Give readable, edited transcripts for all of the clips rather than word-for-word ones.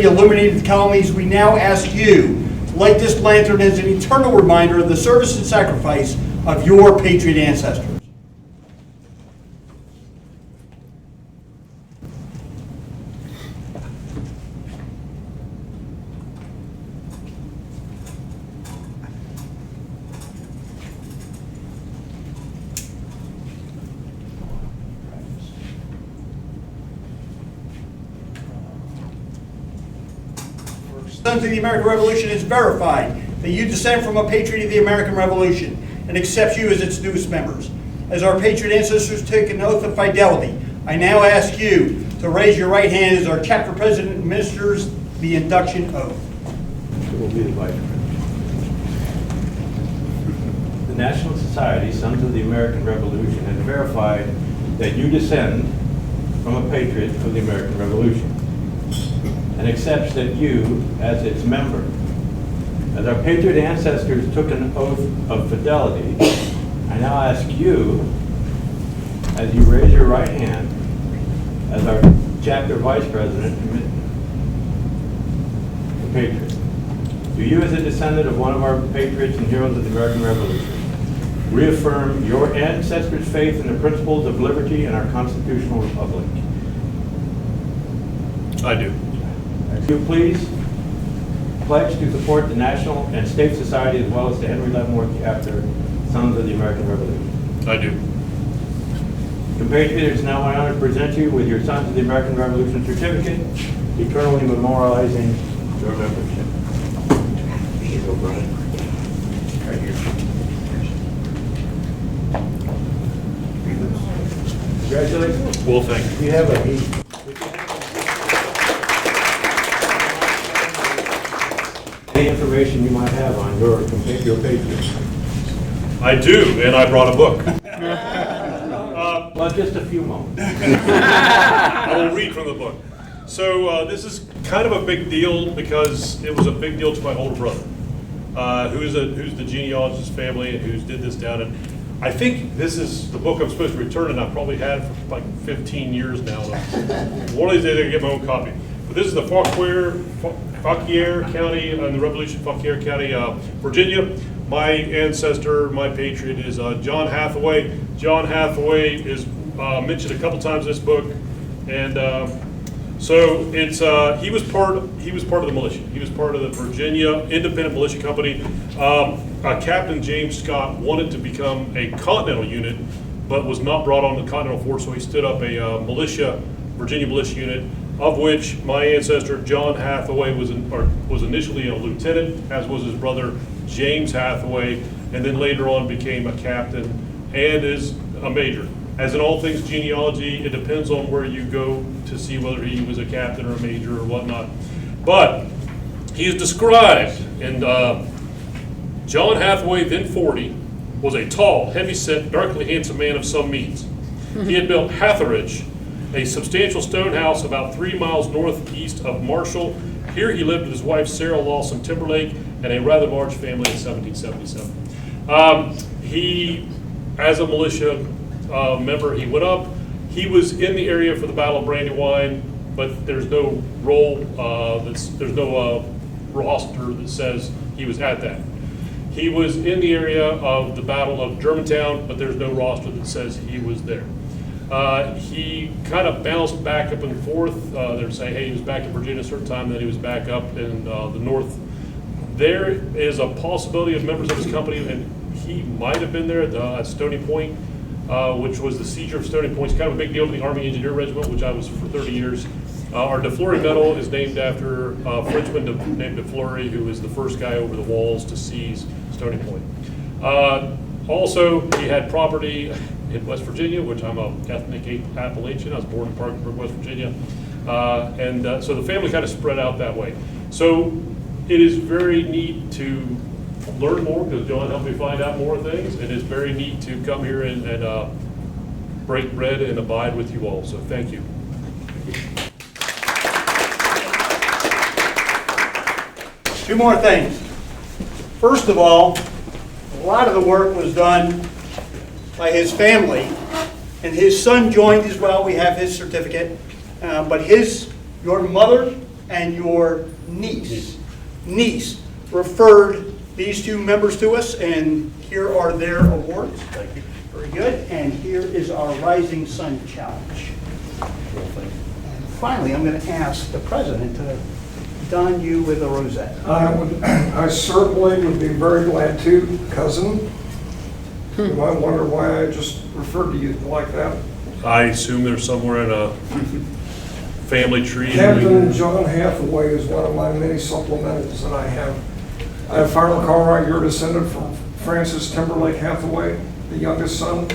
Illuminated colonies, we now ask you to light this lantern as an eternal reminder of the service and sacrifice of your patriot ancestors. Sons of the American Revolution is verified that you descend from a patriot of the American Revolution and accepts you as its newest members. As our patriot ancestors take an oath of fidelity, I now ask you to raise your right hand as our chapter president administers the induction oath. It will be the Vice President. The National Society, Sons of the American Revolution, has verified that you descend from a patriot of the American Revolution, and accepts that you, as its member, as our patriot ancestors took an oath of fidelity, I now ask you, as you raise your right hand, as our chapter vice president, the patriot, do you, as a descendant of one of our patriots and heroes of the American Revolution, reaffirm your ancestors' faith in the principles of liberty and our constitutional republic? I do. Do you please pledge to support the National and State Society as well as the Henry Leavenworth chapter, Sons of the American Revolution? I do. Compatriots, it is now my honor to present you with your Sons of the American Revolution certificate, eternally memorializing your membership. Here you go, Brian. Right here. Congratulations. Well, thank you. You have a any information you might have on your patriots? I do, and I brought a book. Well, just a few moments. I will read from the book. So this is kind of a big deal because it was a big deal to my older brother, who's the genealogist family and who's did this down. And I think this is the book I'm supposed to return, and I've probably had it for like 15 years now. One of these days I can get my own copy. But this is the Fauquier County, in the Revolution, Fauquier County, Virginia. My ancestor, my patriot, is John Hathaway. John Hathaway is mentioned a couple times in this book, and so it's he was part of the militia. He was part of the Virginia Independent Militia Company. Captain James Scott wanted to become a Continental unit, but was not brought on the Continental Force, so he stood up a Virginia militia unit, of which my ancestor John Hathaway was initially a lieutenant, as was his brother James Hathaway, and then later on became a captain and is a major. As in all things genealogy, it depends on where you go to see whether he was a captain or a major or whatnot. But he is described, and John Hathaway, then 40, was a tall, heavy-set, darkly handsome man of some means. He had built Hatheridge, a substantial stone house about 3 miles northeast of Marshall. Here he lived with his wife Sarah Lawson Timberlake and a rather large family in 1777. He, as a militia member, he went up. He was in the area for the Battle of Brandywine, but there's no roll, there's no roster that says he was at that. He was in the area of the Battle of Germantown, but there's no roster that says he was there. He kind of bounced back up and forth. They were saying, hey, he was back in Virginia at a certain time, then he was back up in the north. There is a possibility of members of his company, and he might have been there at Stony Point, which was the seizure of Stony Point. It's kind of a big deal to the Army Engineer Regiment, which I was for 30 years. Our DeFleury Medal is named after a Frenchman named DeFleury, who was the first guy over the walls to seize Stony Point. Also, he had property in West Virginia, which I'm a ethnic Appalachian. I was born in Parkersburg, West Virginia. So the family kind of spread out that way. So it is very neat to learn more, because John helped me find out more things. It is very neat to come here and break bread and abide with you all. So thank you. Two more things. First of all, a lot of the work was done by his family, and his son joined as well. We have his certificate, but your mother and your niece. Niece referred these two members to us, and here are their awards. Thank you. Very good. And here is our Rising Sun Challenge. And finally, I'm going to ask the president to don you with a rosette. I certainly would be very glad to, cousin. You might wonder why I just referred to you like that. I assume they're somewhere in a family tree. Captain John Hathaway is one of my many supplementals that I have. If I recall right, you're descended from Francis Timberlake Hathaway, the youngest son.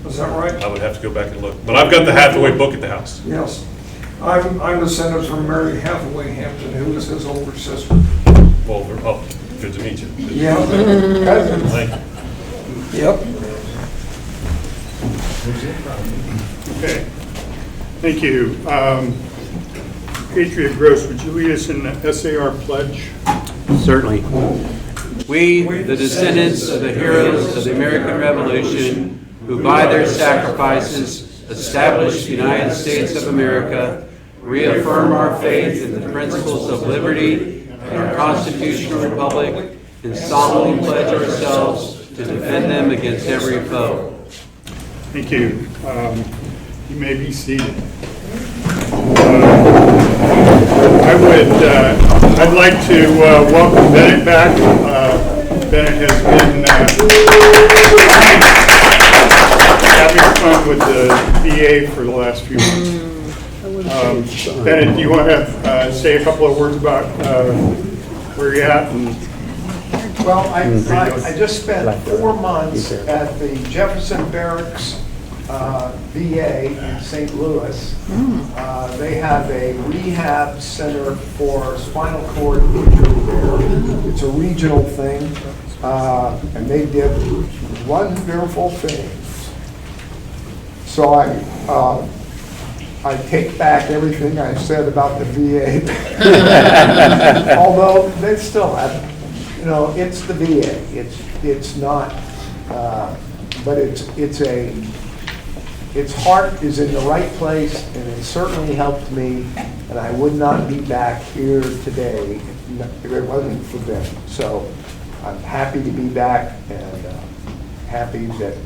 Is that right? I would have to go back and look, but I've got the Hathaway book at the house. Yes. I'm descended from Mary Hathaway Hampton, who is his older sister. Well, oh, good to meet you. Yeah, cousins. Thank you. Yep. Okay, thank you. Patriot Gross, would you lead us in the SAR pledge? Certainly. We, the descendants of the heroes of the American Revolution, who by their sacrifices established the United States of America, reaffirm our faith in the principles of liberty and our constitutional republic, and solemnly pledge ourselves to defend them against every foe. Thank you. You may be seated. I'd like to welcome Bennett back. Bennett has been having fun with the VA for the last few months. Bennett, do you want to say a couple of words about where you're at? Well, I just spent 4 months at the Jefferson Barracks VA in St. Louis. They have a rehab center for spinal cord injury there. It's a regional thing, and they did wonderful things. So I take back everything I said about the VA. Although they still have, you know, it's the VA. It's not, but its heart is in the right place, and it certainly helped me. And I would not be back here today if it wasn't for them. So I'm happy to be back, and happy that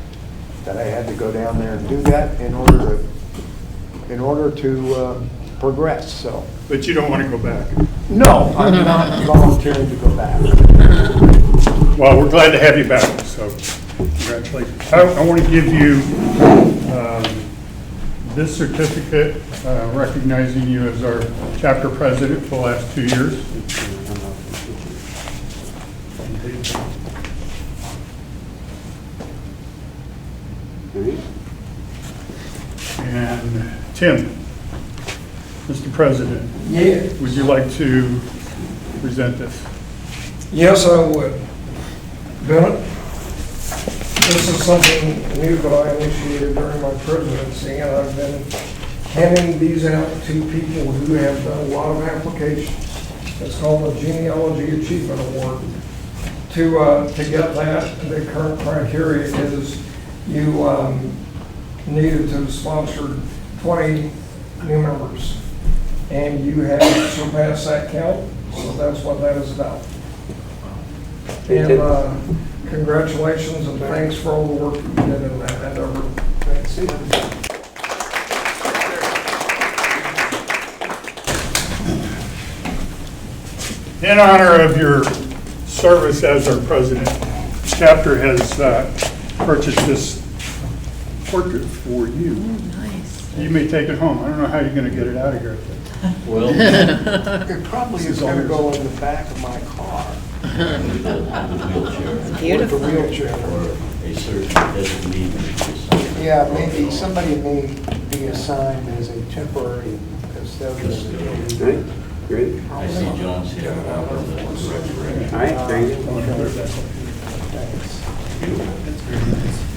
I had to go down there and do that in order to progress. So. But you don't want to go back. No, I'm not volunteering to go back. Well, we're glad to have you back, so congratulations. I want to give you this certificate recognizing you as our chapter president for the last 2 years. And Tim, Mr. President, Yeah. would you like to present this? Yes, I would. Bennett, this is something new that I initiated during my presidency, and I've been handing these out to people who have done a lot of applications. It's called the Genealogy Achievement Award. To get that, the current criteria is you needed to sponsor 20 new members, and you have surpassed that count, so that's what that is about. And congratulations and thanks for all the work you did in that endeavor. Thanks. In honor of your service as our president, chapter has purchased this portrait for you. Nice. You may take it home. I don't know how you're going to get it out of here. Well, It probably is going to go in the back of my car. Beautiful. With the wheelchair. A certain designee. Yeah, maybe somebody may be assigned as a temporary custodian. Great. I see John's here. All right, very good. Thanks.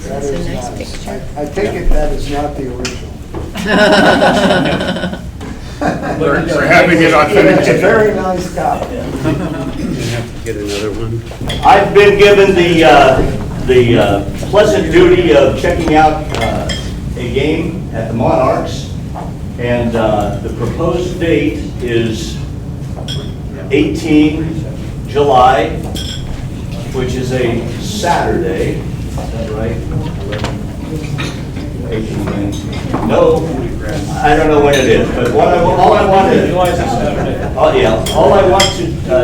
That That's a is nice nice. picture. I take it that is not the original. We're having it It's a authenticated. very nice copy. Get another one. I've been given the pleasant duty of checking out a game at the Monarchs And the proposed date is 18 July, which is a Saturday. Is that right? 18, no, I don't know when it is, but all I want to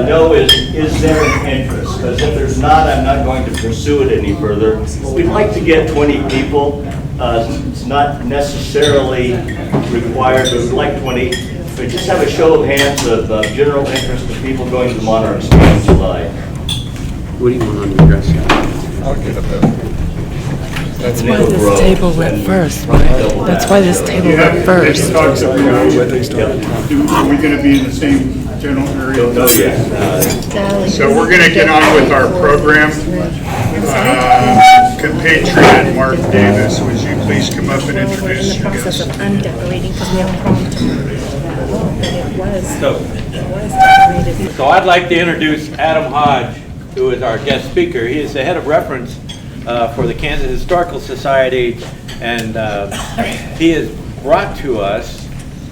know is there an interest? Because if there's not, I'm not going to pursue it any further. We'd like to get 20 people. It's not necessarily required, but we'd like 20. But just have a show of hands of general interest of people going to the Monarch School in July. What do you want on your dress? I'll get it. That's why this table went first, right? That's why this table went first. Are we going to be in the same general area? Oh, yeah. So we're going to get on with our program. Compatriot Mark Davis, would you please come up and We're in introduce the your process guest? of undecorating because we have a problem tomorrow. It was decorated. So I'd like to introduce Adam Hodge, who is our guest speaker. He is the head of reference for the Kansas Historical Society, and he is brought to us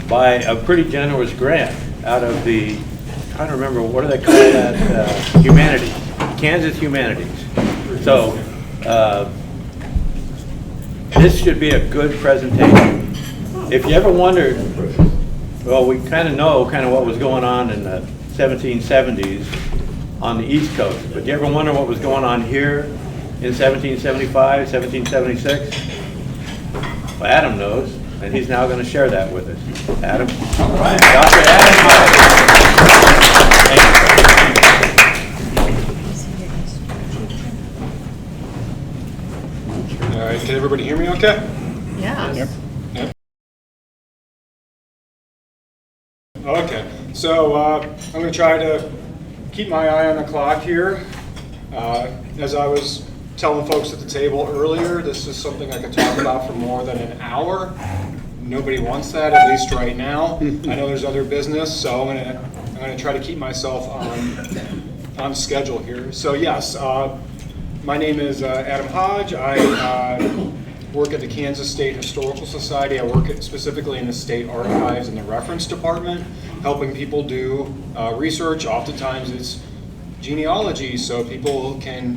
by a pretty generous grant out of the, I'm trying to remember, what do they call that? Humanities, Kansas Humanities. So this should be a good presentation. If you ever wondered, well, we kind of know what was going on in the 1770s on the East Coast, but do you ever wonder what was going on here in 1775, 1776? Well, Adam knows, and he's now going to share that with us. Adam? All right. Dr. Adam Hodge. All right, can everybody hear me okay? Yeah. Yep. Okay, so I'm going to try to keep my eye on the clock here. As I was telling folks at the table earlier, this is something I could talk about for more than an hour. Nobody wants that, at least right now. I know there's other business, so I'm going to try to keep myself on schedule here. So yes, my name is Adam Hodge. I work at the Kansas State Historical Society. I work specifically in the state archives and the reference department, helping people do research. Oftentimes it's genealogy, so people can,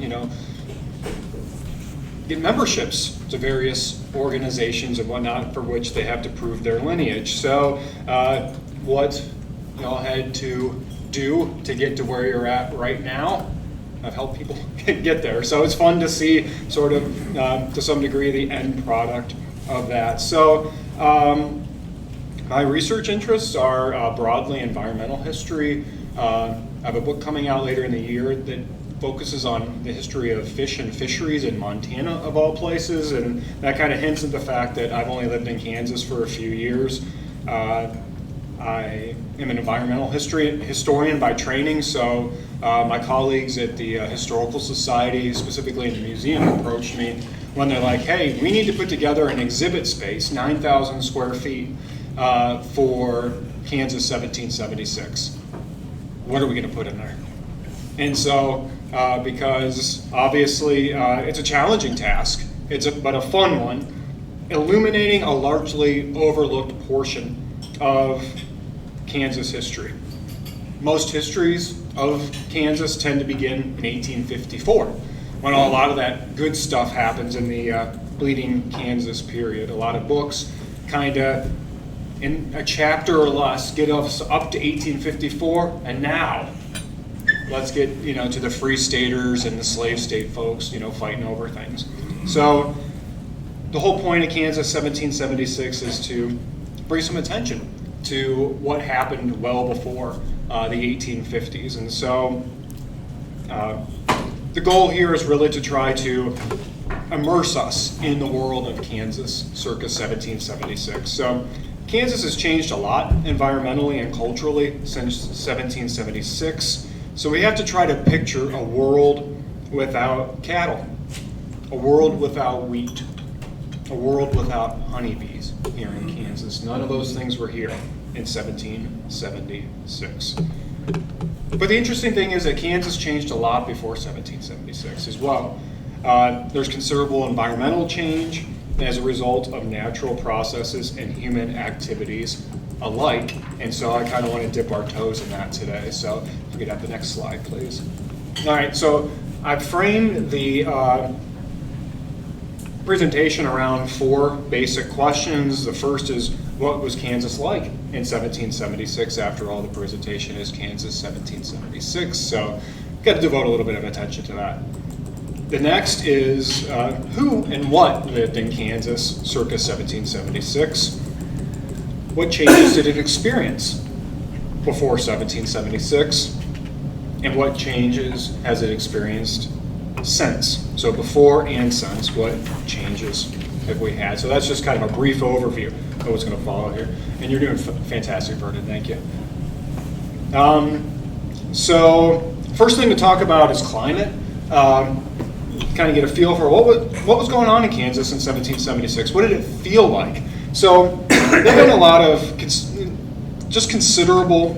get memberships to various organizations and whatnot for which they have to prove their lineage. So what y'all had to do to get to where you're at right now, I've helped people get there. So it's fun to see sort of, to some degree, the end product of that. So my research interests are broadly environmental history. I have a book coming out later in the year that focuses on the history of fish and fisheries in Montana, of all places, and that kind of hints at the fact that I've only lived in Kansas for a few years. I am an environmental historian by training, so my colleagues at the Historical Society, specifically in the museum, approached me when they're like, hey, we need to put together an exhibit space, 9,000 square feet, for Kansas 1776. What are we going to put in there? And so, because obviously it's a challenging task, but a fun one, illuminating a largely overlooked portion of Kansas history. Most histories of Kansas tend to begin in 1854, when a lot of that good stuff happens in the Bleeding Kansas period. A lot of books kind of, in a chapter or less, get us up to 1854, and now let's get to the free staters and the slave state folks fighting over things. So the whole point of Kansas 1776 is to bring some attention to what happened well before the 1850s. And so the goal here is really to try to immerse us in the world of Kansas circa 1776. So Kansas has changed a lot environmentally and culturally since 1776. So we have to try to picture a world without cattle, a world without wheat, a world without honeybees here in Kansas. None of those things were here in 1776. But the interesting thing is that Kansas changed a lot before 1776 as well. There's considerable environmental change. as a result of natural processes and human activities alike. And so I kind of want to dip our toes in that today. So if we could have the next slide, please. All right, so I framed the presentation around 4 basic questions. The first is, what was Kansas like in 1776? After all, the presentation is Kansas 1776, so got to devote a little bit of attention to that. The next is who and what lived in Kansas circa 1776? What changes did it experience before 1776? And what changes has it experienced since? So before and since, what changes have we had? So that's just kind of a brief overview of what's going to follow here. And you're doing fantastic, Vernon, thank you. So first thing to talk about is climate. Kind of get a feel for what was going on in Kansas in 1776. What did it feel like? So there have been a lot of just considerable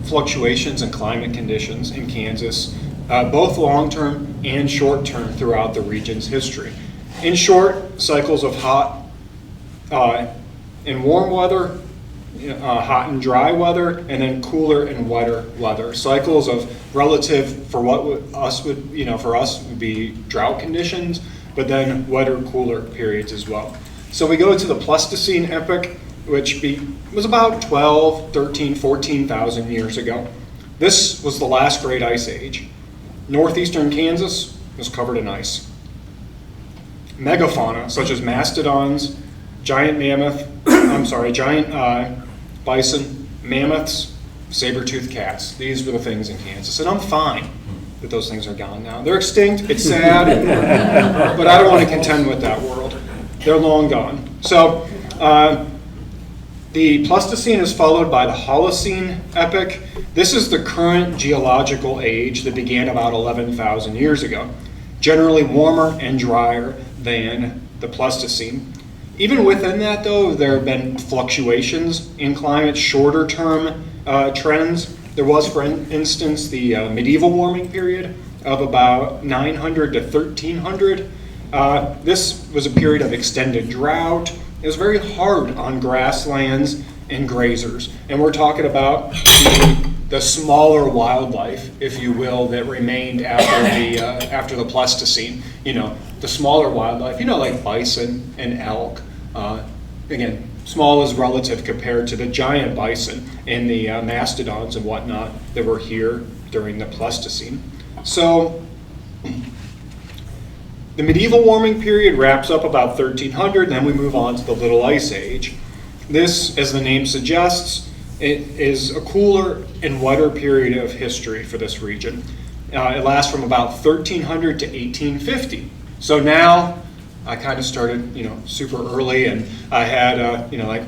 fluctuations in climate conditions in Kansas, both long-term and short-term throughout the region's history. In short, cycles of hot and warm weather, hot and dry weather, and then cooler and wetter weather. Cycles of relative for us would be drought conditions, but then wetter, cooler periods as well. So we go to the Pleistocene epoch, which was about 12, 13, 14,000 years ago. This was the last great ice age. Northeastern Kansas was covered in ice. Megafauna, such as mastodons, giant bison, mammoths, saber-toothed cats. These were the things in Kansas. And I'm fine that those things are gone now. They're extinct, it's sad, but I don't want to contend with that world. They're long gone. So the Pleistocene is followed by the Holocene epoch. This is the current geological age that began about 11,000 years ago. Generally warmer and drier than the Pleistocene. Even within that, though, there have been fluctuations in climate, shorter term trends. There was, for instance, the medieval warming period of about 900 to 1300. This was a period of extended drought. It was very hard on grasslands and grazers. And we're talking about the smaller wildlife, if you will, that remained after the Pleistocene. The smaller wildlife, like bison and elk. Again, small is relative compared to the giant bison and the mastodons and whatnot that were here during the Pleistocene. So the medieval warming period wraps up about 1300, and then we move on to the Little Ice Age. This, as the name suggests, it is a cooler and wetter period of history for this region. It lasts from about 1300 to 1850. So now, I kind of started, super early, and I had,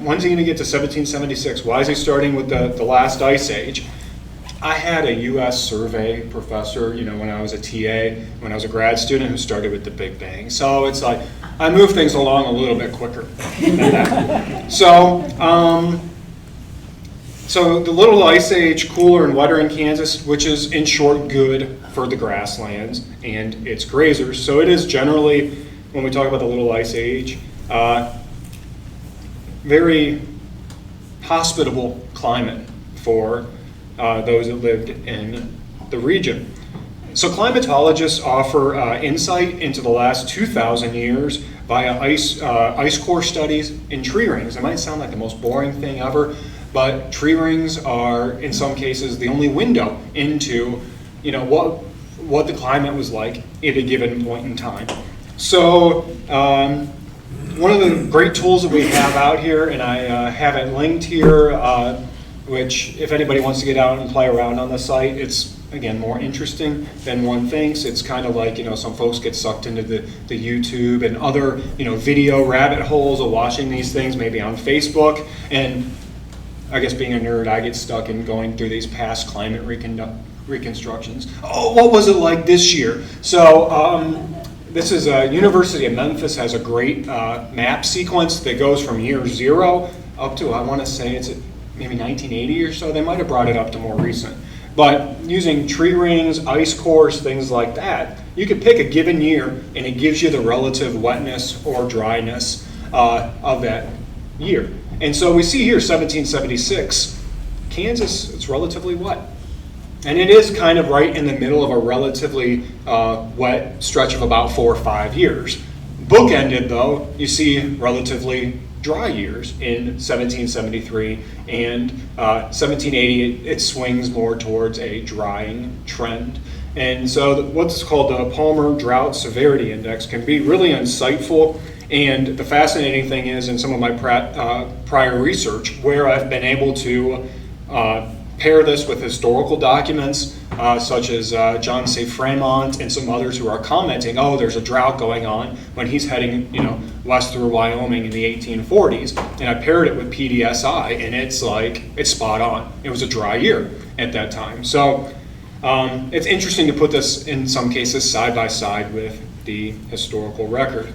when's he going to get to 1776? Why is he starting with the last ice age? I had a U.S. survey professor, when I was a TA, when I was a grad student, who started with the Big Bang. So it's like, I move things along a little bit quicker than that. So the Little Ice Age, cooler and wetter in Kansas, which is in short good for the grasslands and its grazers. So it is generally, when we talk about the Little Ice Age, very hospitable climate for those that lived in the region. So climatologists offer insight into the last 2,000 years via ice core studies and tree rings. It might sound like the most boring thing ever, but tree rings are, in some cases, the only window into what the climate was like at a given point in time. So one of the great tools that we have out here, and I have it linked here, which if anybody wants to get out and play around on the site, it's, again, more interesting than one thinks. It's kind of like, some folks get sucked into the YouTube and other, video rabbit holes of watching these things, maybe on Facebook. And I guess being a nerd, I get stuck in going through these past climate reconstructions. Oh, what was it like this year? So this is University of Memphis has a great map sequence that goes from year 0 up to, I want to say it's maybe 1980 or so. They might have brought it up to more recent. But using tree rings, ice cores, things like that, you could pick a given year and it gives you the relative wetness or dryness of that year. And so we see here 1776, Kansas is relatively wet. And it is kind of right in the middle of a relatively wet stretch of about 4 or 5 years. Bookended, though, you see relatively dry years in 1773 and 1780. It swings more towards a drying trend. And so what's called the Palmer Drought Severity Index can be really insightful. And the fascinating thing is, in some of my prior research, where I've been able to pair this with historical documents, such as John C. Fremont and some others who are commenting, oh, there's a drought going on, when he's heading, west through Wyoming in the 1840s. And I paired it with PDSI, and it's spot on. It was a dry year at that time. So it's interesting to put this, in some cases, side by side with the historical record.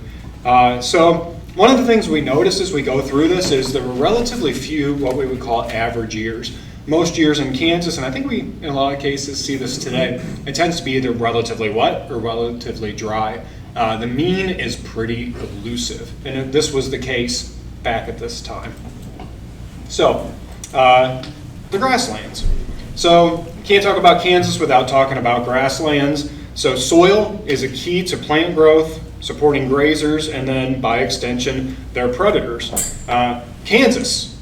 So one of the things we notice as we go through this is there were relatively few what we would call average years. Most years in Kansas, and I think we in a lot of cases see this today, it tends to be either relatively wet or relatively dry. The mean is pretty elusive, and this was the case back at this time. So the grasslands. So you can't talk about Kansas without talking about grasslands. So soil is a key to plant growth, supporting grazers, and then by extension, their predators. Kansas,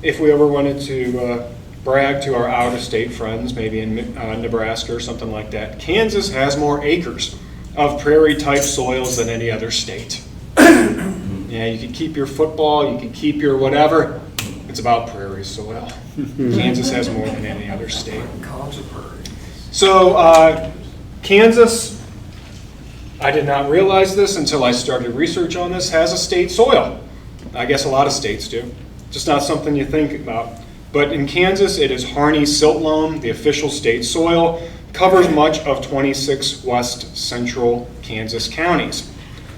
if we ever wanted to brag to our out-of-state friends, maybe in Nebraska or something like that, Kansas has more acres of prairie-type soils than any other state. Yeah, you can keep your football, you can keep your whatever, it's about prairie soil. Kansas has more than any other state. So Kansas, I did not realize this until I started research on this, has a state soil. I guess a lot of states do. Just not something you think about. But in Kansas, it is Harney silt loam, the official state soil, covers much of 26 west central Kansas counties.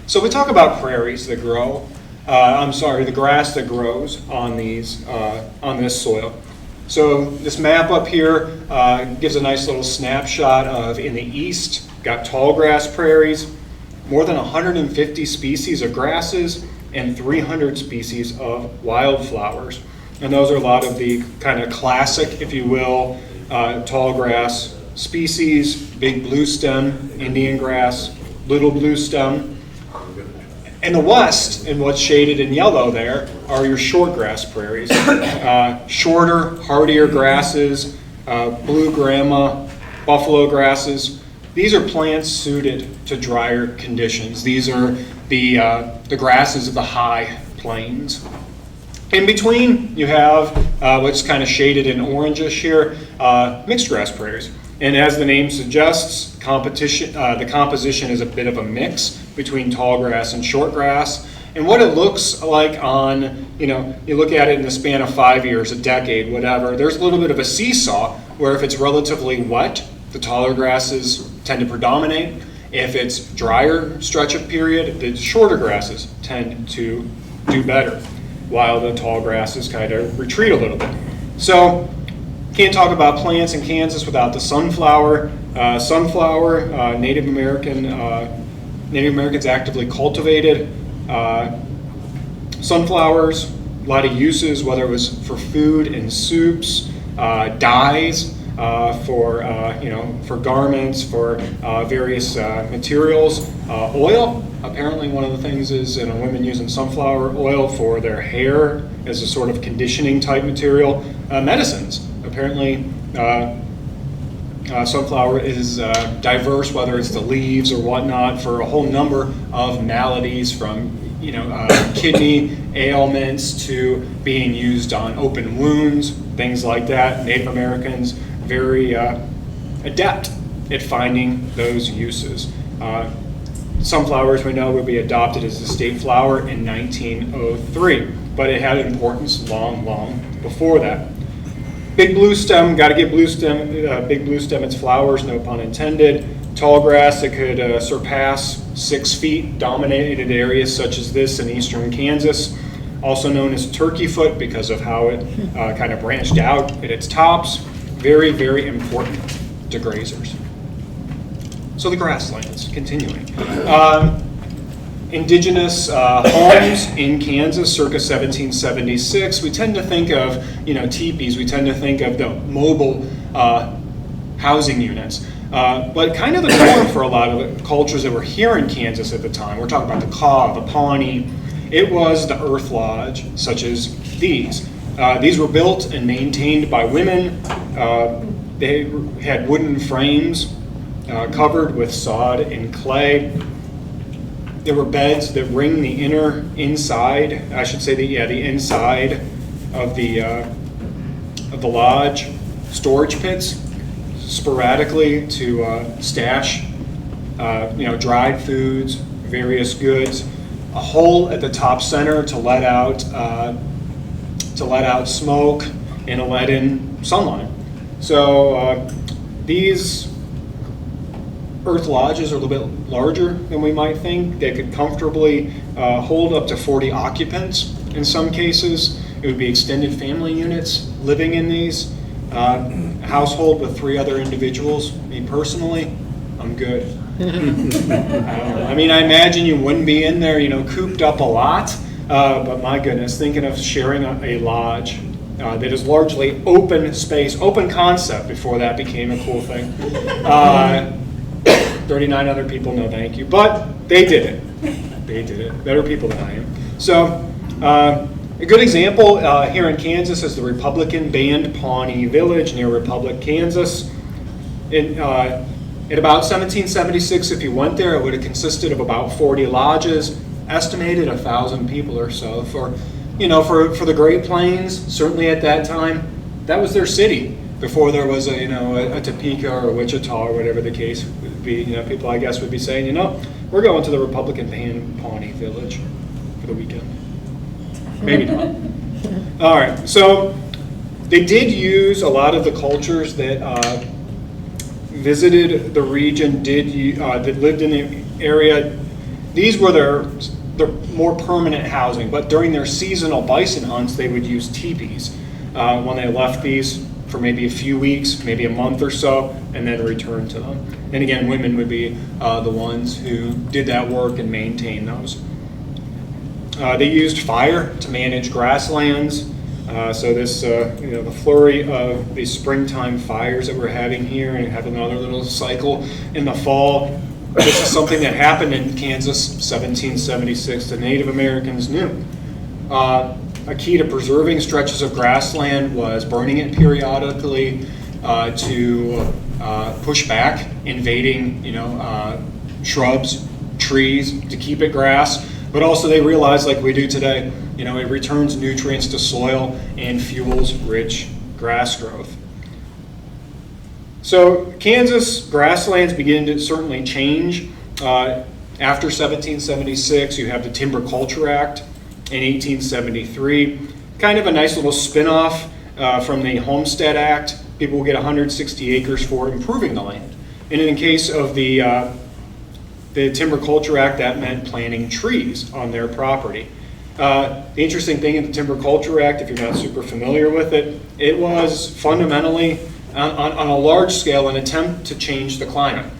So we talk about prairies that grow, the grass that grows on this soil. So this map up here gives a nice little snapshot of, in the east, got tall grass prairies, more than 150 species of grasses, and 300 species of wildflowers. And those are a lot of the kind of classic, if you will, tall grass species: big blue stem, Indian grass, little blue stem. In the west, and what's shaded in yellow there, are your short grass prairies. Shorter, hardier grasses, blue grama, buffalo grasses. These are plants suited to drier conditions. These are the grasses of the high plains. In between, you have what's kind of shaded in orangish here, mixed grass prairies. And as the name suggests, the composition is a bit of a mix between tall grass and short grass. And what it looks like on, you look at it in the span of 5 years, a decade, whatever, there's a little bit of a seesaw where if it's relatively wet, the taller grasses tend to predominate. If it's drier stretch of period, the shorter grasses tend to do better, while the tall grasses kind of retreat a little bit. So can't talk about plants in Kansas without the sunflower. Native Americans actively cultivated sunflowers. A lot of uses, whether it was for food and soups, dyes for garments, for various materials, oil. Apparently one of the things is women using sunflower oil for their hair as a sort of conditioning type material. Medicines. Apparently sunflower is diverse, whether it's the leaves or whatnot, for a whole number of maladies, from kidney ailments to being used on open wounds, things like that. Native Americans very adept at finding those uses. Sunflowers, we know, would be adopted as the state flower in 1903, but it had importance long, long before that. Big blue stem, got to get blue stem, big blue stem, its flowers, no pun intended. Tall grass that could surpass 6 feet, dominated areas such as this in eastern Kansas, also known as turkey foot because of how it kind of branched out at its tops. Very, very important to grazers. So the grasslands, continuing. indigenous homes in Kansas circa 1776, we tend to think of, teepees, we tend to think of the mobile housing units. But kind of the norm for a lot of the cultures that were here in Kansas at the time, we're talking about the Kaw, the Pawnee, it was the earth lodge, such as these. These were built and maintained by women. They had wooden frames covered with sod and clay. There were beds that ring the inside of the lodge, storage pits, sporadically to stash, dried foods, various goods. A hole at the top center to let out smoke and to let in sunlight. So these earth lodges are a little bit larger than we might think. They could comfortably hold up to 40 occupants in some cases. It would be extended family units living in these. A household with 3 other individuals. Me personally, I'm good. I imagine you wouldn't be in there, cooped up a lot. But my goodness, thinking of sharing a lodge that is largely open space, open concept before that became a cool thing. 39 other people, no thank you. But they did it. They did it. Better people than I am. So a good example here in Kansas is the Republican Band Pawnee Village near Republic, Kansas. In about 1776, if you went there, it would have consisted of about 40 lodges, estimated 1,000 people or so. For the Great Plains, certainly at that time, that was their city before there was a Topeka or a Wichita or whatever the case would be. People I guess would be saying, we're going to the Republican Band Pawnee Village for the weekend. Maybe not. All right, so they did use a lot of the cultures that visited the region, that lived in the area. These were their more permanent housing, but during their seasonal bison hunts, they would use teepees when they left these for maybe a few weeks, maybe a month or so, and then return to them. And again, women would be the ones who did that work and maintained those. They used fire to manage grasslands. So this, the flurry of these springtime fires that we're having here and have another little cycle in the fall, this is something that happened in Kansas, 1776. The Native Americans knew. A key to preserving stretches of grassland was burning it periodically to push back invading, shrubs, trees, to keep it grass. But also they realized, like we do today, it returns nutrients to soil and fuels rich grass growth. So Kansas grasslands begin to certainly change. After 1776, you have the Timber Culture Act in 1873. Kind of a nice little spin-off from the Homestead Act. People will get 160 acres for improving the land. And in the case of the Timber Culture Act, that meant planting trees on their property. The interesting thing in the Timber Culture Act, if you're not super familiar with it, it was fundamentally, on a large scale, an attempt to change the climate.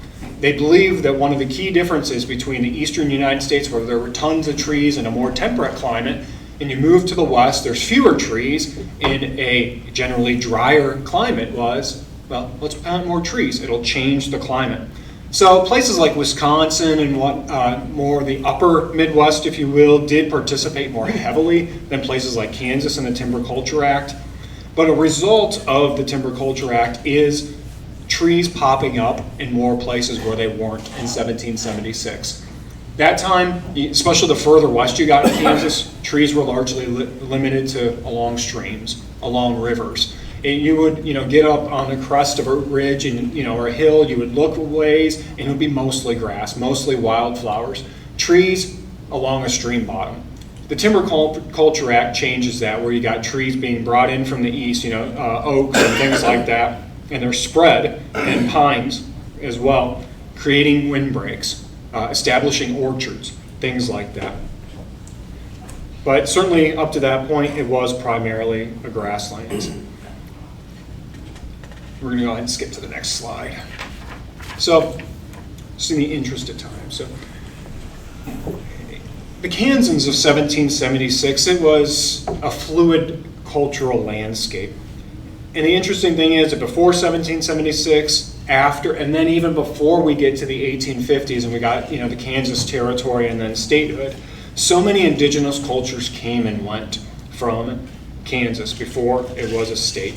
They believed that one of the key differences between the eastern United States, where there were tons of trees and a more temperate climate, and you move to the west, there's fewer trees in a generally drier climate, was, well, let's plant more trees. It'll change the climate. So places like Wisconsin and more the upper Midwest, if you will, did participate more heavily than places like Kansas in the Timber Culture Act. But a result of the Timber Culture Act is trees popping up in more places where they weren't in 1776. That time, especially the further west you got in Kansas, trees were largely limited to along streams, along rivers. And you would, get up on the crest of a ridge and, or a hill, you would look a ways, and it would be mostly grass, mostly wildflowers, trees along a stream bottom. The Timber Culture Act changes that, where you got trees being brought in from the east, oaks and things like that, and they're spread, and pines as well, creating windbreaks, establishing orchards, things like that. But certainly up to that point, it was primarily a grasslands. We're going to go ahead and skip to the next slide. So, just in the interest of time. So, the Kansans of 1776, it was a fluid cultural landscape. And the interesting thing is that before 1776, after, and then even before we get to the 1850s and we got, the Kansas Territory and then statehood, so many indigenous cultures came and went from Kansas before it was a state.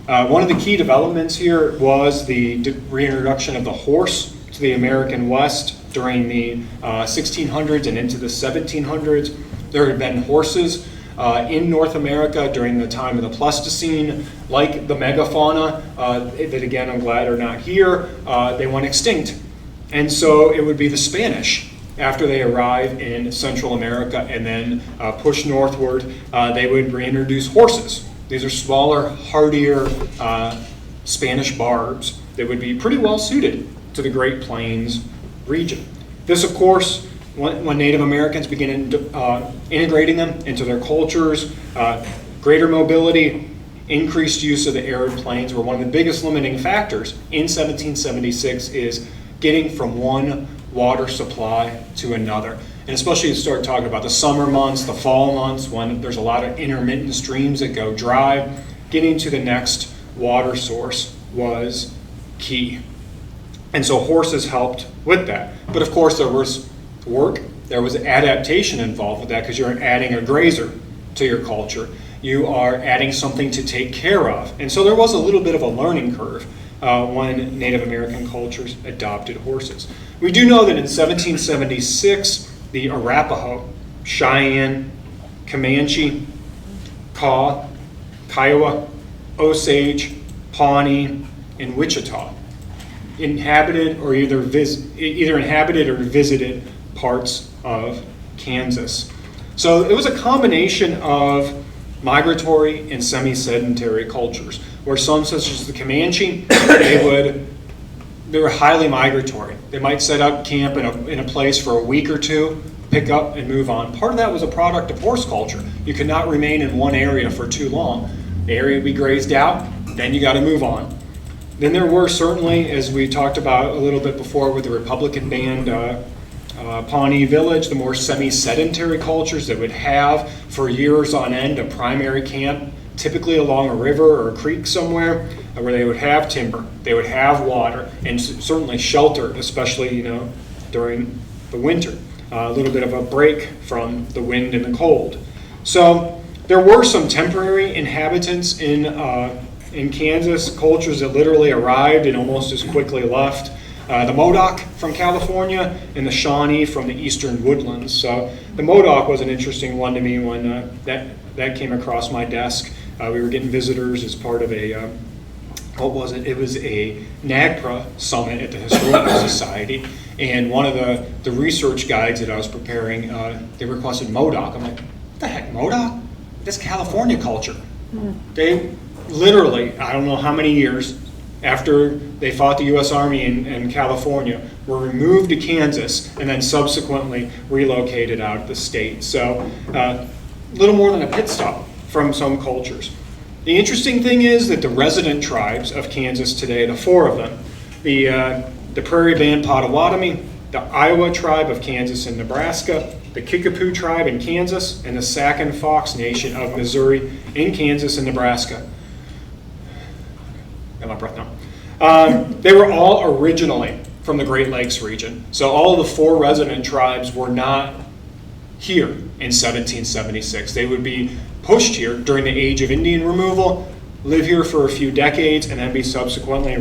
One of the key developments here was the reintroduction of the horse to the American West during the 1600s and into the 1700s. There had been horses in North America during the time of the Pleistocene, like the megafauna, that again I'm glad are not here, they went extinct. And so it would be the Spanish, after they arrive in Central America and then push northward, they would reintroduce horses. These are smaller, hardier Spanish barbs that would be pretty well suited to the Great Plains region. This, of course, when Native Americans begin integrating them into their cultures, greater mobility, increased use of the arid plains were one of the biggest limiting factors in 1776 is getting from one water supply to another. And especially you start talking about the summer months, the fall months, when there's a lot of intermittent streams that go dry, getting to the next water source was key. And so horses helped with that. But of course there was work, there was adaptation involved with that because you're adding a grazer to your culture. You are adding something to take care of. And so there was a little bit of a learning curve when Native American cultures adopted horses. We do know that in 1776, the Arapaho, Cheyenne, Comanche, Kaw, Kiowa, Osage, Pawnee, and Wichita inhabited or either inhabited or visited parts of Kansas. So it was a combination of migratory and semi-sedentary cultures, where some, such as the Comanche, they were highly migratory. They might set up camp in a place for a week or two, pick up and move on. Part of that was a product of horse culture. You could not remain in one area for too long. The area would be grazed out, then you got to move on. Then there were certainly, as we talked about a little bit before with the Republican band, Pawnee Village, the more semi-sedentary cultures that would have for years on end a primary camp, typically along a river or a creek somewhere, where they would have timber, they would have water, and certainly shelter, especially during the winter. A little bit of a break from the wind and the cold. So there were some temporary inhabitants in Kansas, cultures that literally arrived and almost as quickly left. The Modoc from California and the Shawnee from the eastern woodlands. So the Modoc was an interesting one to me when that came across my desk. We were getting visitors as part of a, what was it? It was a NAGPRA summit at the Historical Society. And one of the research guides that I was preparing, they requested Modoc. I'm like, what the heck, Modoc? That's California culture. They literally, I don't know how many years after they fought the U.S. Army in California, were removed to Kansas and then subsequently relocated out of the state. So a little more than a pit stop from some cultures. The interesting thing is that the resident tribes of Kansas today, the four of them, the Prairie Band Potawatomi, the Iowa tribe of Kansas and Nebraska, the Kickapoo tribe in Kansas, and the Sac and Fox Nation of Missouri in Kansas and Nebraska. Got my breath now. They were all originally from the Great Lakes region. So all of the four resident tribes were not here in 1776. They would be pushed here during the age of Indian removal, live here for a few decades, and then be subsequently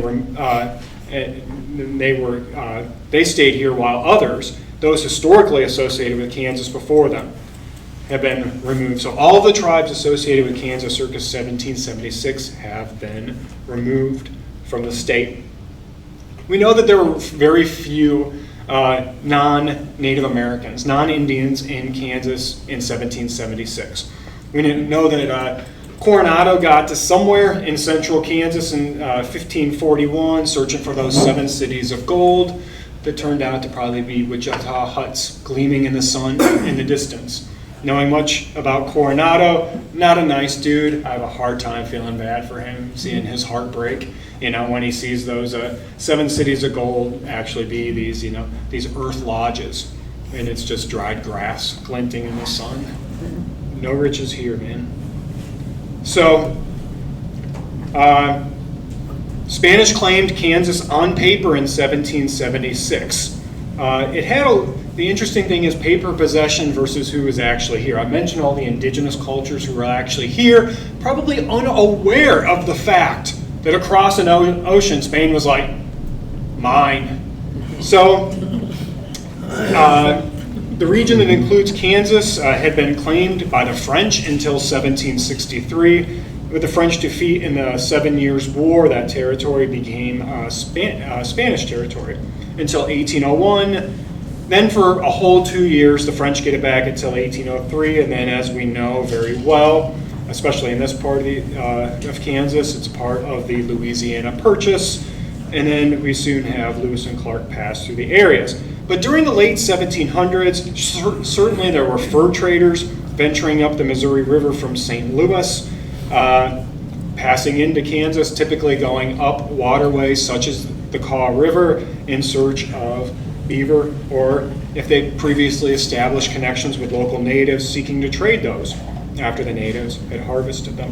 they stayed here while others, those historically associated with Kansas before them, have been removed. So all the tribes associated with Kansas circa 1776 have been removed from the state. We know that there were very few non-Native Americans, non-Indians in Kansas in 1776. We know that Coronado got to somewhere in central Kansas in 1541, searching for those 7 cities of gold that turned out to probably be Wichita huts gleaming in the sun in the distance. Knowing much about Coronado, not a nice dude. I have a hard time feeling bad for him, seeing his heart break, when he sees those 7 cities of gold actually be these, these earth lodges. and it's just dried grass glinting in the sun. No riches here, man. So, Spanish claimed Kansas on paper in 1776. The interesting thing is paper possession versus who was actually here. I mentioned all the indigenous cultures who were actually here, probably unaware of the fact that across an ocean, Spain was like, mine. So, the region that includes Kansas had been claimed by the French until 1763. With the French defeat in the 7 Years' War, that territory became Spanish territory until 1801. Then for a whole 2 years, the French get it back until 1803, and then as we know very well, especially in this part of Kansas, it's part of the Louisiana Purchase, and then we soon have Lewis and Clark pass through the areas. But during the late 1700s, certainly there were fur traders venturing up the Missouri River from St. Louis, passing into Kansas, typically going up waterways such as the Kaw River in search of beaver, or if they previously established connections with local natives seeking to trade those after the natives had harvested them.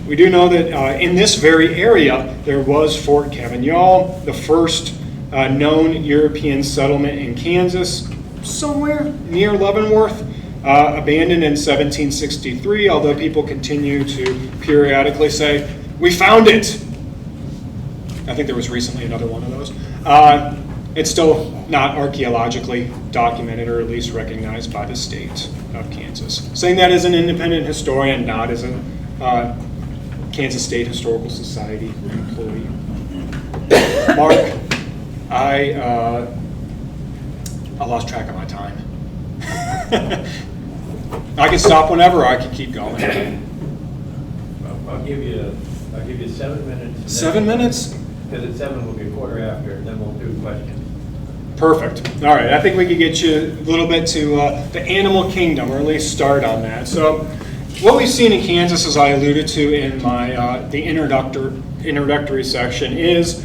We do know that in this very area there was Fort Cavagnol, the first known European settlement in Kansas, somewhere near Leavenworth, abandoned in 1763, although people continue to periodically say, we found it. I think there was recently another one of those. It's still not archaeologically documented, or at least recognized by the state of Kansas. Saying that as an independent historian, not as a Kansas State Historical Society employee. Mark, I lost track of my time. I can stop whenever, or I can keep going. I'll give you 7 minutes. 7 minutes? Because at 7 will be a quarter after, and then we'll do questions. Perfect. All right, I think we could get you a little bit to the animal kingdom, or at least start on that. So what we've seen in Kansas, as I alluded to in my the introductory section, is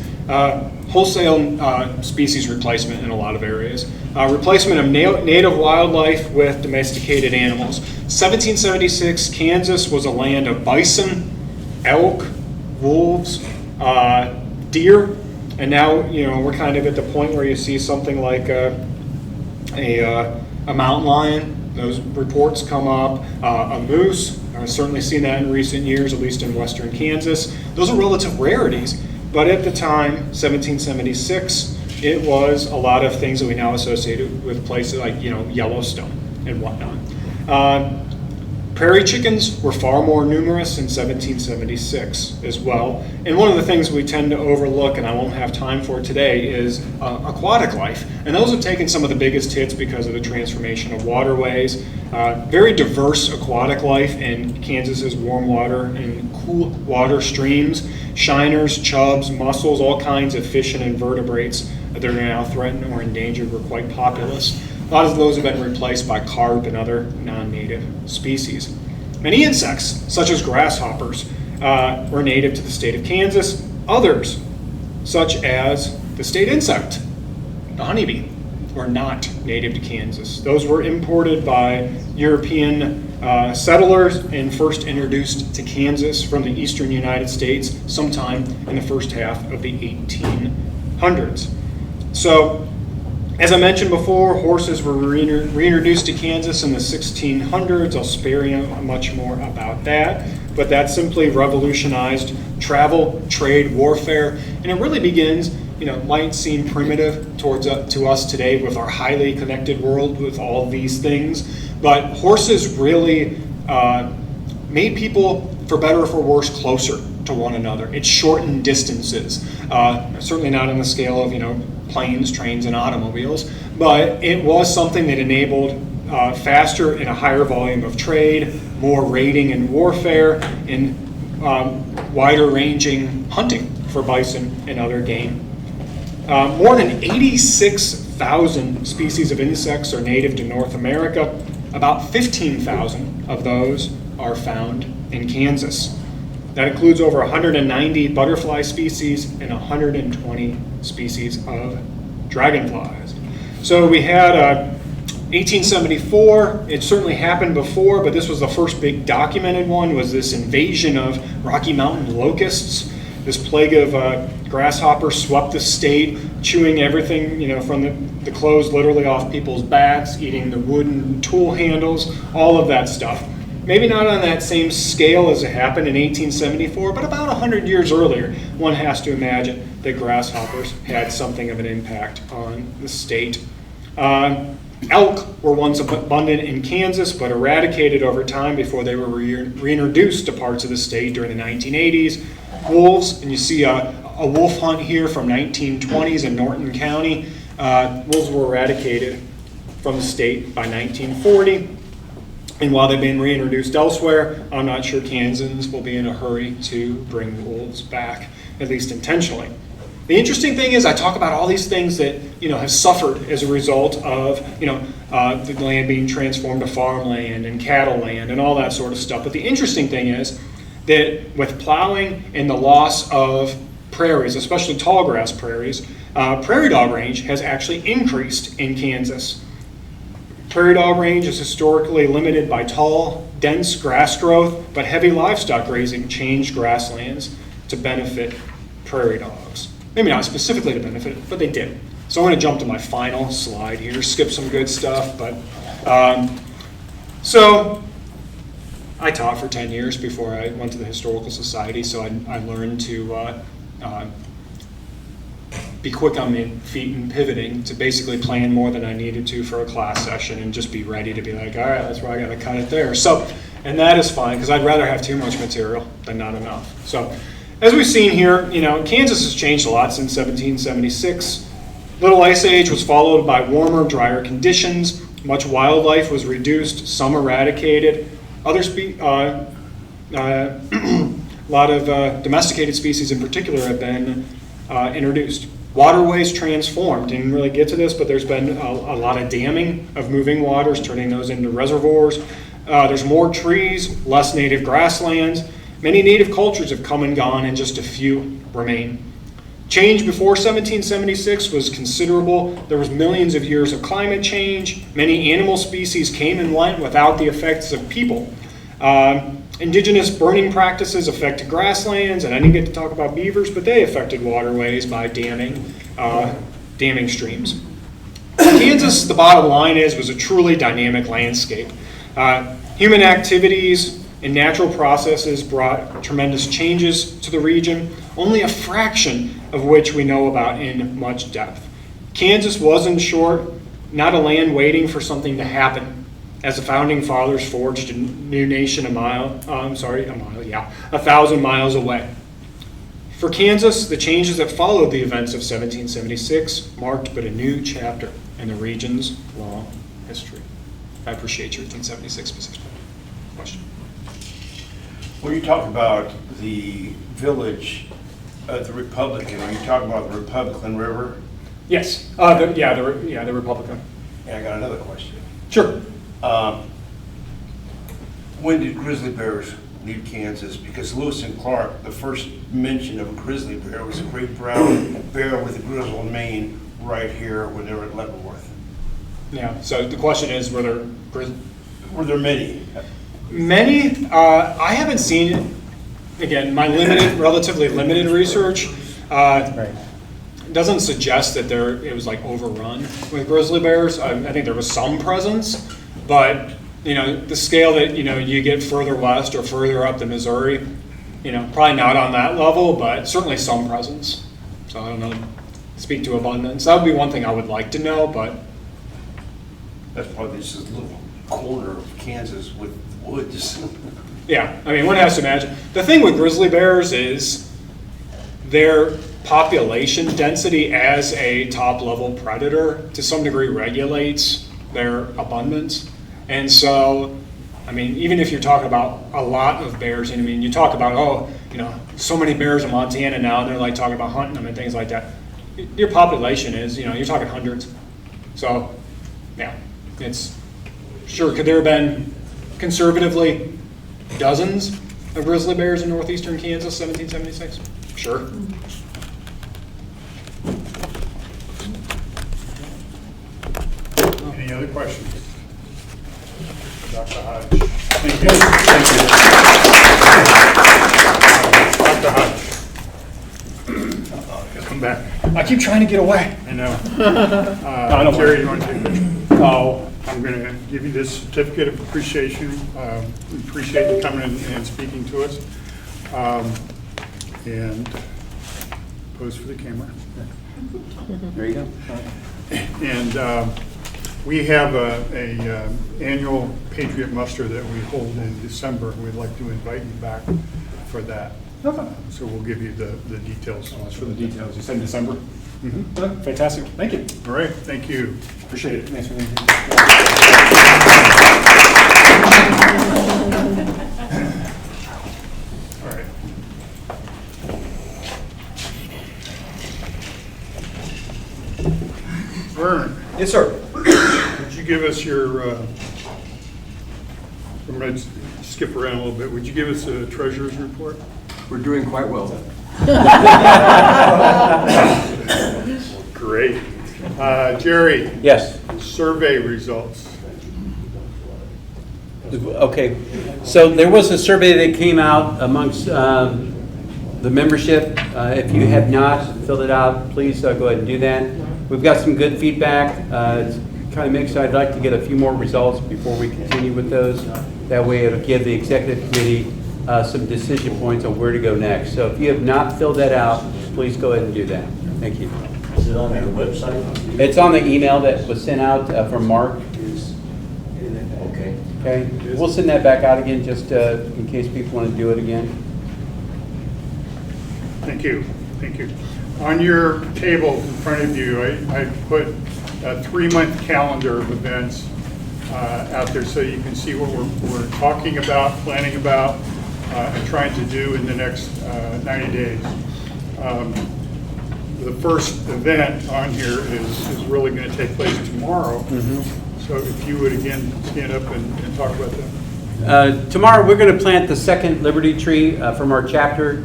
wholesale species replacement in a lot of areas. Replacement of native wildlife with domesticated animals. 1776, Kansas was a land of bison, elk, wolves, deer, and now we're kind of at the point where you see something like a mountain lion. Those reports come up. A moose. I've certainly seen that in recent years, at least in western Kansas. Those are relative rarities. But at the time, 1776, it was a lot of things that we now associate with places like Yellowstone and whatnot. Prairie chickens were far more numerous in 1776 as well. And one of the things we tend to overlook, and I won't have time for today, is aquatic life. And those have taken some of the biggest hits because of the transformation of waterways. Very diverse aquatic life in Kansas's warm water and cool water streams. Shiners, chubs, mussels, all kinds of fish and invertebrates that are now threatened or endangered were quite populous. A lot of those have been replaced by carp and other non-native species. Many insects, such as grasshoppers, were native to the state of Kansas. Others, such as the state insect, the honeybee, were not native to Kansas. Those were imported by European settlers and first introduced to Kansas from the eastern United States sometime in the first half of the 1800s. So, as I mentioned before, horses were reintroduced to Kansas in the 1600s. I'll spare you much more about that, but that simply revolutionized travel, trade, warfare, and it really begins, might seem primitive to us today with our highly connected world with all these things, but horses really made people, for better or for worse, closer to one another. It shortened distances, certainly not on the scale of, planes, trains, and automobiles, but it was something that enabled faster and a higher volume of trade, more raiding and warfare, and wider ranging hunting for bison and other game. More than 86,000 species of insects are native to North America. About 15,000 of those are found in Kansas. That includes over 190 butterfly species and 120 species of dragonflies. So we had 1874, it certainly happened before, but this was the first big documented one, was this invasion of Rocky Mountain locusts. This plague of grasshoppers swept the state, chewing everything, from the clothes literally off people's backs, eating the wooden tool handles, all of that stuff. Maybe not on that same scale as it happened in 1874, but about 100 years earlier, one has to imagine that grasshoppers had something of an impact on the state. Elk were once abundant in Kansas, but eradicated over time before they were reintroduced to parts of the state during the 1980s. Wolves, and you see a wolf hunt here from 1920s in Norton County. Wolves were eradicated from the state by 1940. And while they've been reintroduced elsewhere, I'm not sure Kansans will be in a hurry to bring wolves back, at least intentionally. The interesting thing is I talk about all these things that have suffered as a result of the land being transformed to farmland and cattle land and all that sort of stuff. But the interesting thing is that with plowing and the loss of prairies, especially tall grass prairies, prairie dog range has actually increased in Kansas. Prairie dog range is historically limited by tall, dense grass growth, but heavy livestock grazing changed grasslands to benefit prairie dogs. Maybe not specifically to benefit, but they did. So I'm going to jump to my final slide here, skip some good stuff. But so I taught for 10 years before I went to the Historical Society, so I learned to be quick on my feet and pivoting to basically plan more than I needed to for a class session and just be ready to be like, all right, that's where I got to cut it there. So, and that is fine because I'd rather have too much material than not enough. So, as we've seen here, Kansas has changed a lot since 1776. Little Ice Age was followed by warmer, drier conditions. Much wildlife was reduced, some eradicated. A lot of domesticated species in particular have been introduced. Waterways transformed. Didn't really get to this, but there's been a lot of damming of moving waters, turning those into reservoirs. There's more trees, less native grasslands. Many native cultures have come and gone, and just a few remain. Change before 1776 was considerable. There was millions of years of climate change. Many animal species came and went without the effects of people. Indigenous burning practices affected grasslands, and I didn't get to talk about beavers, but they affected waterways by damming streams. Kansas, the bottom line was a truly dynamic landscape. Human activities and natural processes brought tremendous changes to the region, only a fraction of which we know about in much depth. Kansas was, in short, not a land waiting for something to happen. As the founding fathers forged a new nation 1,000 miles away. For Kansas, the changes that followed the events of 1776 marked but a new chapter in the region's long history. I appreciate your 1876 specific question. When you talk about the village of the Republican, are you talking about the Republican River? Yes, the Republican. And I got another question. Sure. When did grizzly bears leave Kansas? Because Lewis and Clark, the first mention of a grizzly bear was a great brown bear with a grizzled mane right here when they were at Leavenworth. Yeah, so the question is, were there many? Many? I haven't seen it. Again, my relatively limited research doesn't suggest that it was like overrun with grizzly bears. I think there was some presence, but the scale that you get further west or further up the Missouri, probably not on that level, but certainly some presence. So I don't know, speak to abundance. That would be one thing I would like to know, but that's probably just a little corner of Kansas with woods. Yeah, I mean, one has to imagine. The thing with grizzly bears is their population density as a top-level predator to some degree regulates their abundance. And so, I mean, even if you're talking about a lot of bears, and I mean, you talk about, so many bears in Montana now, and they're like talking about hunting them and things like that. Your population is, you're talking hundreds. So, yeah, it's sure, could there have been conservatively dozens of grizzly bears in northeastern Kansas, 1776? Sure. Any other questions? Dr. Hodge. Thank you. Dr. Hodge. Come back. I keep trying to get away. I know. Jerry, you want to take a picture? Oh, I'm going to give you this certificate of appreciation. We appreciate you coming in and speaking to us. And pose for the camera. There you go. And we have a annual Patriot Muster that we hold in December. We'd like to invite you back for that. So we'll give you the details. That's for the details. You said in December? Mhm. Okay, fantastic. Thank you. All right, thank you. Appreciate it. Thanks for being here. All right. Vern, Yes, sir. would you give us your, I'm going to skip around a little bit. Would you give us a treasurer's report? We're doing quite well. Great. Jerry, Yes. survey results. Okay, so there was a survey that came out amongst the membership. If you have not filled it out, please go ahead and do that. We've got some good feedback. It's kind of mixed. I'd like to get a few more results before we continue with those. That way it'll give the executive committee some decision points on where to go next. So if you have not filled that out, please go ahead and do that. Thank you. Is it on your website? It's on the email that was sent out from Mark. Okay. Okay, we'll send that back out again just in case people want to do it again. Thank you. Thank you. On your table in front of you, I put a 3-month calendar of events out there so you can see what we're talking about, planning about, and trying to do in the next 90 days. The first event on here is really going to take place tomorrow. So if you would again stand up and talk about that. Tomorrow we're going to plant the second Liberty tree from our chapter.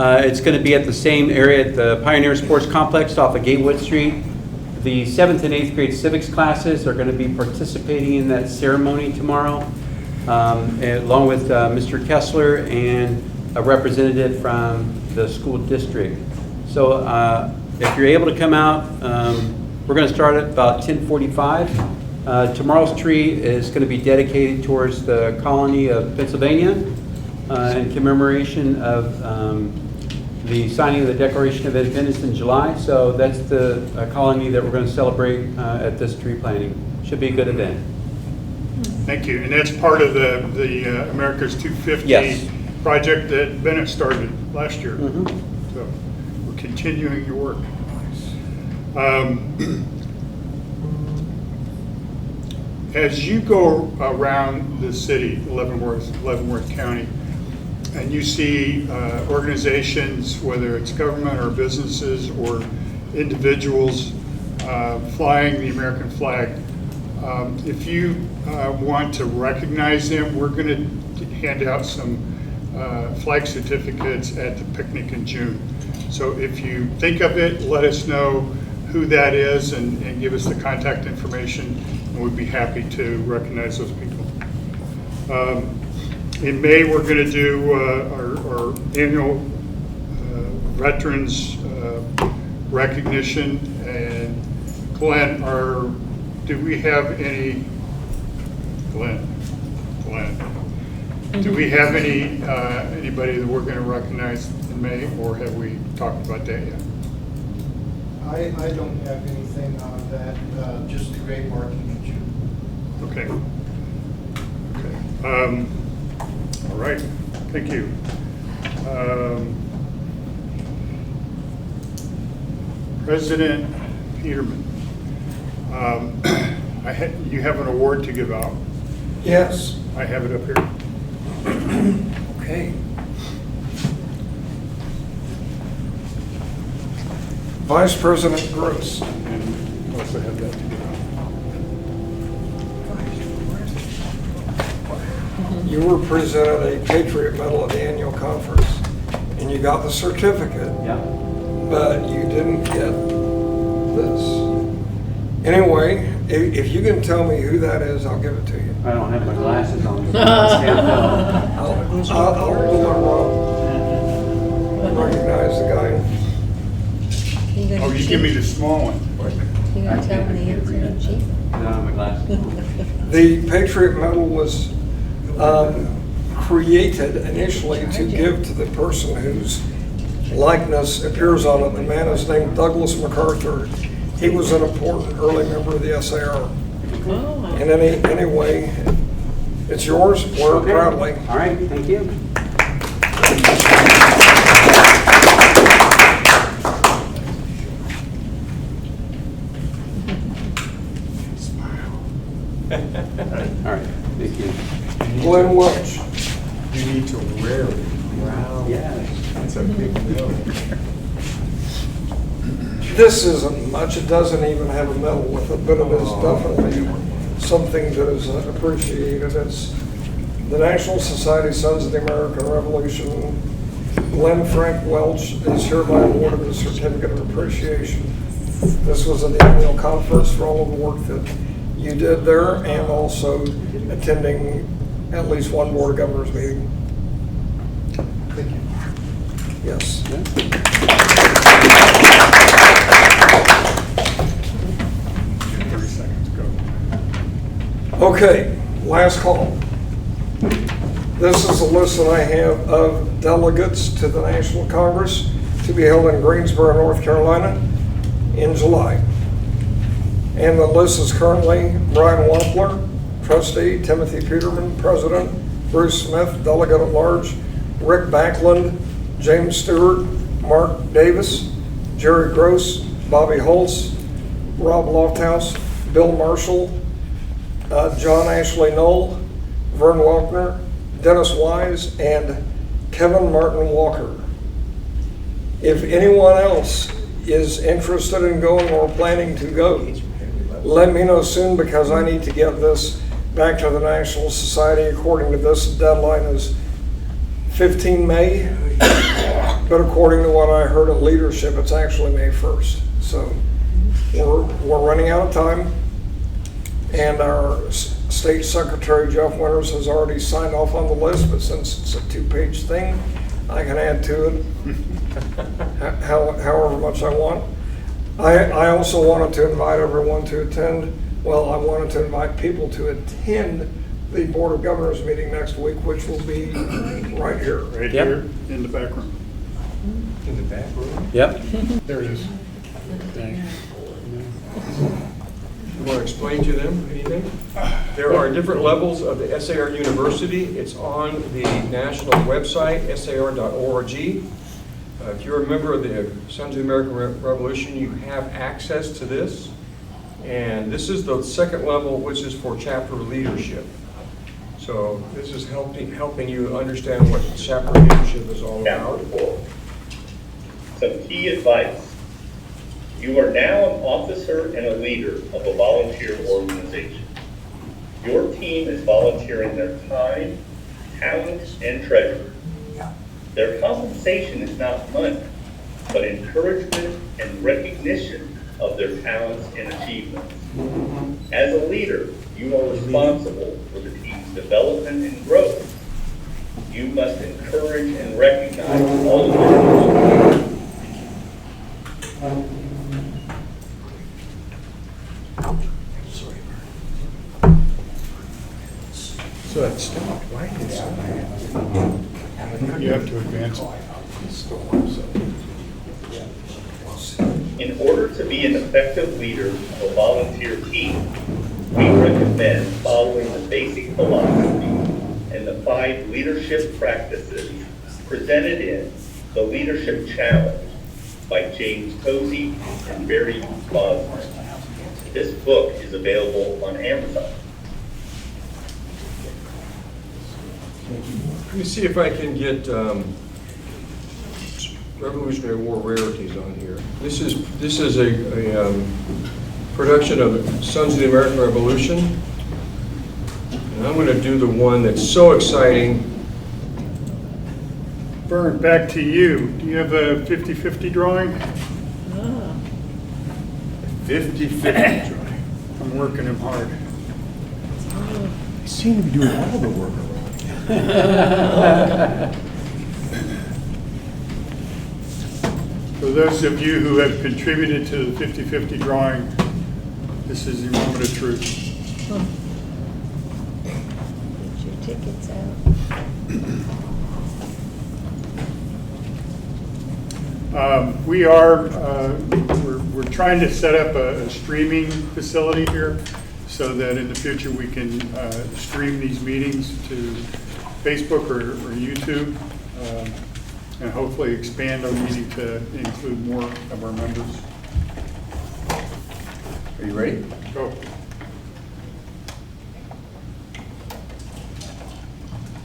It's going to be at the same area at the Pioneer Sports Complex off of Gatewood Street. The 7th and 8th grade civics classes are going to be participating in that ceremony tomorrow, along with Mr. Kessler and a representative from the school district. So if you're able to come out, we're going to start at about 10:45. Tomorrow's tree is going to be dedicated towards the colony of Pennsylvania in commemoration of the signing of the Declaration of Independence in July. So that's the colony that we're going to celebrate at this tree planting. Should be a good event. Thank you. And that's part of the America's 250 Yes. project that Bennett started last year. Mm-hmm. So we're continuing your work. As you go around the city, Leavenworth County, and you see organizations, whether it's government or businesses or individuals flying the American flag, if you want to recognize them, we're going to hand out some flag certificates at the picnic in June. So if you think of it, let us know who that is and give us the contact information, and we'd be happy to recognize those people. In May, we're going to do our annual veterans recognition. And Glenn, do we have any, Glenn, do we have anybody that we're going to recognize in May, or have we talked about that yet? I don't have anything on that, just the grade marking in June. Okay. All right, thank you. President Peterman, you have an award to give out. Yes. I have it up here. Okay. Vice President Gross. And also have that to give out. You were presented a Patriot Medal at the annual conference, and you got the certificate, Yeah. but you didn't get this. Anyway, if you can tell me who that is, I'll give it to you. I don't have my glasses on. So I can't tell. I'll recognize the guy. Oh, you give me the small one. You gonna tell me the answer, Chief? I don't have my glasses on. The Patriot Medal was created initially to give to the person whose likeness appears on it. The man is named Douglas MacArthur. He was an important early member of the SAR. In any way, it's yours. Wear it proudly. All right, thank you. All right, thank you. Glenn Welch. You need to wear it. Wow. Yeah. That's a big deal. This isn't much. It doesn't even have a medal with it, but it is definitely something that is appreciated. It's the National Society Sons of the American Revolution. Glenn Frank Welch is hereby awarded a certificate of appreciation. This was at the annual conference for all of the work that you did there, and also attending at least one Board of Governors meeting. Thank you. Yes. 30 seconds, go. Okay, last call. This is a list that I have of delegates to the National Congress to be held in Greensboro, North Carolina in July. And the list is currently Brian Wampler, trustee, Timothy Peterman, president, Bruce Smith, delegate at large, Rick Backlund, James Stewart, Mark Davis, Jerry Gross, Bobby Holtz, Rob Lofthouse, Bill Marshall, John Ashley Knoll, Vern Walkner, Dennis Wise, and Kevin Martin Walker. If anyone else is interested in going or planning to go, let me know soon, because I need to get this back to the National Society. According to this, deadline is 15 May, but according to what I heard at leadership, it's actually May 1st. So we're running out of time, and our State Secretary Jeff Winters has already signed off on the list, but since it's a 2-page thing, I can add to it however much I want. I also wanted to invite everyone to attend, I wanted to invite people to attend the Board of Governors meeting next week, which will be right here. Right here in the back room. In the back room? Yep. There it is. You want to explain to them anything? There are different levels of the SAR University. It's on the national website, sar.org. If you're a member of the Sons of the American Revolution, you have access to this. And this is the second level, which is for chapter leadership. So this is helping you understand what chapter leadership is all about. Some key advice. You are now an officer and a leader of a volunteer organization. Your team is volunteering their time, talents, and treasure. Their compensation is not money, but encouragement and recognition of their talents and achievements. As a leader, you are responsible for the team's development and growth. You must encourage and recognize all of their So it stopped. Why did it stop? You have to advance it. In order to be an effective leader of a volunteer team, we recommend following the basic philosophy and the 5 leadership practices presented in The Leadership Challenge by James Posey and Barry Bosworth. This book is available on Amazon. Let me see if I can get Revolutionary War rarities on here. This is a production of Sons of the American Revolution, and I'm going to do the one that's so exciting. Vern, back to you. Do you have a 50-50 drawing? 50-50 drawing. I'm working him hard. seem to be doing all the work around For those of you who have contributed to the 50/50 drawing, this is the moment of truth. Get your tickets out. We're trying to set up a streaming facility here so that in the future we can stream these meetings to Facebook or YouTube, and hopefully expand our meeting to include more of our members. Are you ready? Go.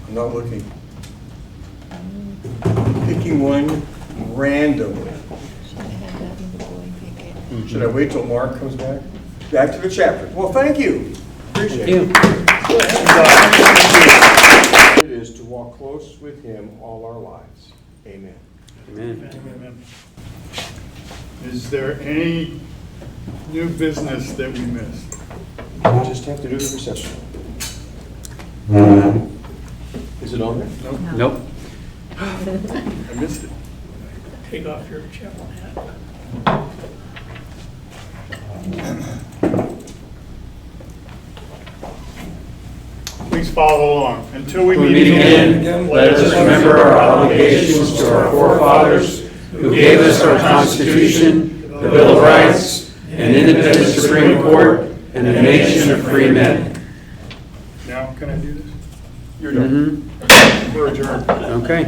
I'm not looking. Picking one randomly. Should have had that little boy pick it. Should I wait till Mark comes back? Back to the chapter. Well, thank you. Appreciate it. It is to walk close with him all our lives. Amen. Amen. Is there any new business that we missed? We just have to do the recession. Is it on there? Nope. I missed it. Take off your chapel hat. Please follow along. Until we We meet meet again, again, let us remember our obligations to our forefathers who gave us our Constitution, the Bill of Rights, an independent Supreme Court, and a nation of free men. Now, can I do this? You're done. We're adjourned. Okay.